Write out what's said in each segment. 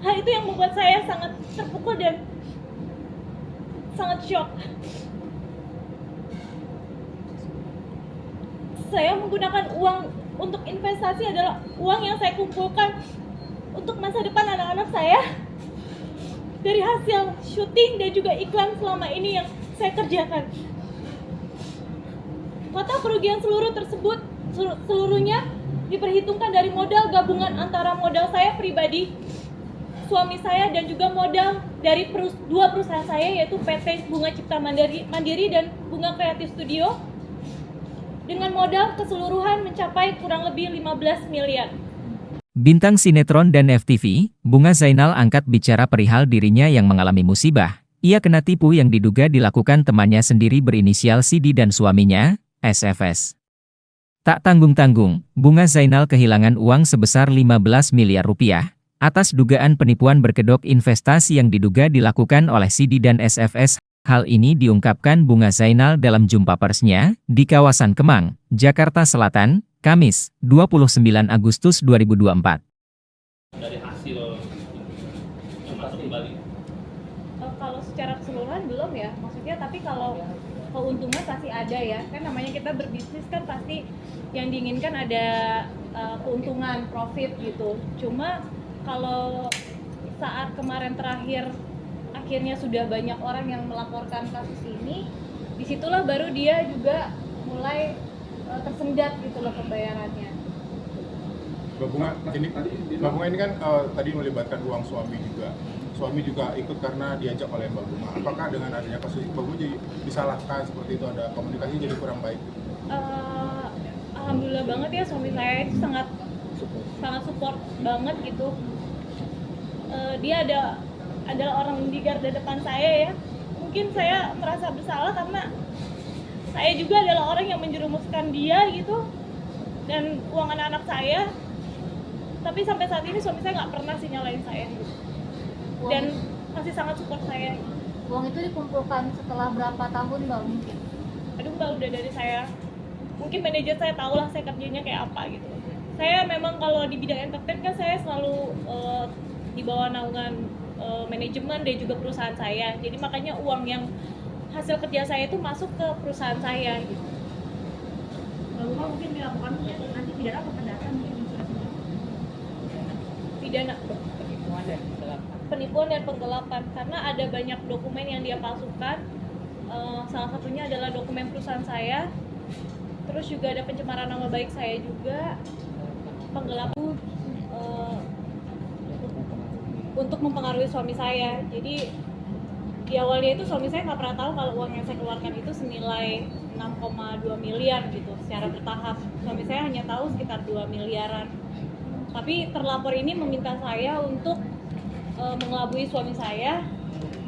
Hal itu yang membuat saya sangat terpukul dan sangat shock. Saya menggunakan uang untuk investasi adalah uang yang saya kumpulkan untuk masa depan anak-anak saya dari hasil syuting dan juga iklan selama ini yang saya kerjakan. Total kerugian seluruhnya diperhitungkan dari modal gabungan antara modal saya pribadi, suami saya, dan juga modal dari dua perusahaan saya, yaitu PT Bunga Cipta Mandiri dan Bunga Kreatif Studio, dengan modal keseluruhan mencapai kurang lebih 15 miliar. Bintang sinetron dan FTV, Bunga Zainal angkat bicara perihal dirinya yang mengalami musibah. Ia kena tipu yang diduga dilakukan temannya sendiri berinisial CD dan suaminya, SFS. Tak tanggung-tanggung, Bunga Zainal kehilangan uang sebesar 15 miliar rupiah atas dugaan penipuan berkedok investasi yang diduga dilakukan oleh CD dan SFS. Hal ini diungkapkan Bunga Zainal dalam jumpa persnya di kawasan Kemang, Jakarta Selatan, Kamis, 29 Agustus 2024. Dari hasil yang masuk kembali. Kalau secara keseluruhan belum ya, maksudnya, tapi kalau keuntungan pasti ada ya, kan namanya kita berbisnis kan pasti yang diinginkan ada keuntungan, profit gitu. Cuma kalau saat kemarin terakhir akhirnya sudah banyak orang yang melaporkan kasus ini, disitulah baru dia juga mulai tersendat gitu loh pembayarannya. Mbak Bunga ini kan tadi melibatkan uang suami juga. Suami juga ikut karena diajak oleh Mbak Bunga. Apakah dengan adanya kasus Mbak Bunga jadi disalahkan seperti itu, ada komunikasi jadi kurang baik? Alhamdulillah banget ya, suami saya itu sangat support banget gitu. Dia adalah orang di garda depan saya ya. Mungkin saya merasa bersalah karena saya juga adalah orang yang menjerumuskan dia gitu, dan uang anak-anak saya. Tapi sampai saat ini suami saya nggak pernah sih nyalain saya gitu. Dan masih sangat support saya. Uang itu dikumpulkan setelah berapa tahun Mbak mungkin? Aduh Mbak, udah dari saya, mungkin manajer saya tahu lah saya kerjanya kayak apa gitu. Saya memang kalau di bidang entertain kan saya selalu di bawah naungan manajemen dan juga perusahaan saya. Jadi makanya uang yang hasil kerja saya itu masuk ke perusahaan saya gitu. Mbak mungkin dilakukan nanti pidana apa perdata mungkin? Pidana penipuan dan penggelapan, karena ada banyak dokumen yang dia palsukan. Salah satunya adalah dokumen perusahaan saya, terus juga ada pencemaran nama baik saya juga, penggelapan untuk mempengaruhi suami saya. Jadi di awalnya itu suami saya nggak pernah tahu kalau uang yang saya keluarkan itu senilai 6,2 miliar gitu secara bertahap. Suami saya hanya tahu sekitar 2 miliaran. Tapi terlapor ini meminta saya untuk mengelabui suami saya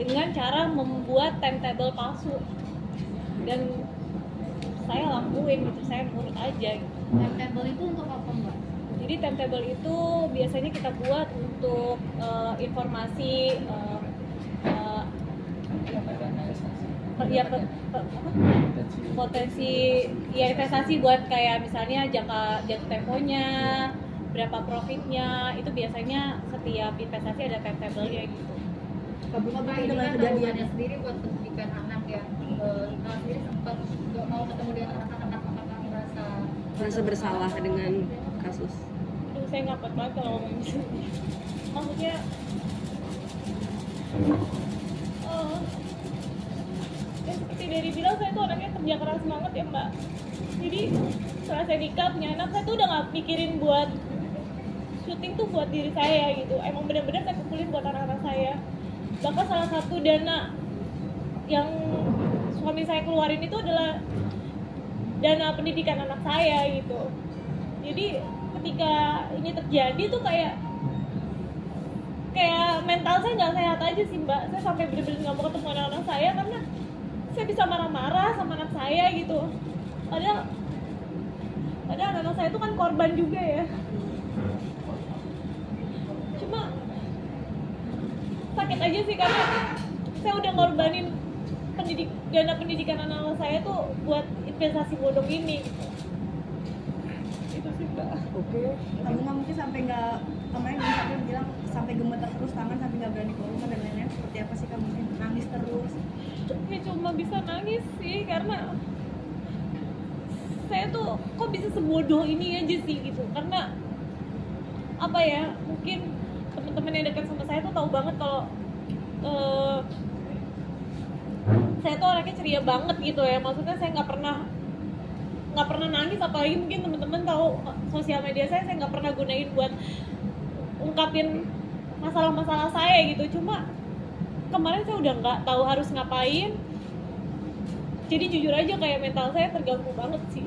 dengan cara membuat timetable palsu, dan saya lakuin gitu, saya nurut aja gitu. Timetable itu untuk apa Mbak? Jadi timetable itu biasanya kita buat untuk informasi potensi ya investasi buat kayak misalnya jatuh temponya, berapa profitnya, itu biasanya setiap investasi ada timetable-nya gitu. Mbak ini kan kejadiannya sendiri buat pendidikan anak ya. Nah sendiri sempat nggak mau ketemu dengan anak-anak, apakah merasa bersalah dengan kasus? Aduh, saya nggak kuat banget kalau ngomong gitu. Maksudnya ya seperti dari bilang, saya tuh anaknya kerja keras banget ya Mbak. Jadi setelah saya nikah punya anak, saya tuh udah nggak mikirin buat syuting tuh buat diri saya gitu. Emang benar-benar saya kumpulin buat anak-anak saya. Bahkan salah satu dana yang suami saya keluarin itu adalah dana pendidikan anak saya gitu. Jadi ketika ini terjadi tuh kayak mental saya nggak sehat aja sih Mbak. Saya sampai bener-bener nggak mau ketemu anak-anak saya karena saya bisa marah-marah sama anak saya gitu. Padahal anak-anak saya itu kan korban juga ya. Cuma sakit aja sih karena saya udah ngorbanin dana pendidikan anak-anak saya tuh buat investasi bodong ini. Itu sih Mbak. Oke. Kamu nggak mungkin sampai nggak, kemarin sampai bilang sampai gemeter terus tangan sampai nggak berani keluar rumah dan lain-lain, seperti apa sih kamu nangis terus? Ya cuma bisa nangis sih, karena saya tuh kok bisa sebodoh ini aja sih gitu. Karena apa ya, mungkin teman-teman yang dekat sama saya tuh tahu banget kalau saya tuh orangnya ceria banget gitu ya. Maksudnya saya nggak pernah nangis, apalagi mungkin teman-teman tahu sosial media saya nggak pernah gunain buat ungkapin masalah-masalah saya gitu. Cuma kemarin saya udah nggak tahu harus ngapain, jadi jujur aja kayak mental saya terganggu banget sih.